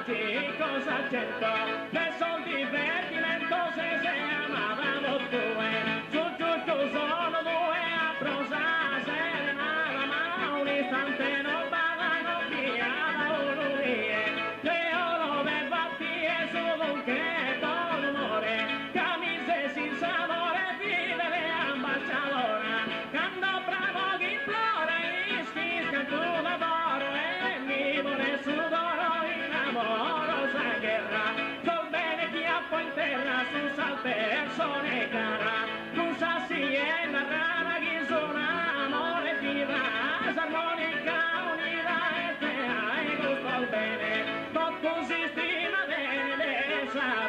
oggi cosa c'entro? Per soldi divertimento se amavamo due, giù sono due a prosa serenata, ma un istante non parlano via da un'unie, che oro per battire su dunque con umore, camise sin sapore, vive le ambasciadora, quando bravo chi implora, ischisca tu d'oro e mi vuole sudoro innamoro sa guerra, col bene chi appo in terra su sal persone cara, tu sassi e la rana chi suona amore viva, s'armonica unita e te hai gusto al bene, tot così stima bene, sa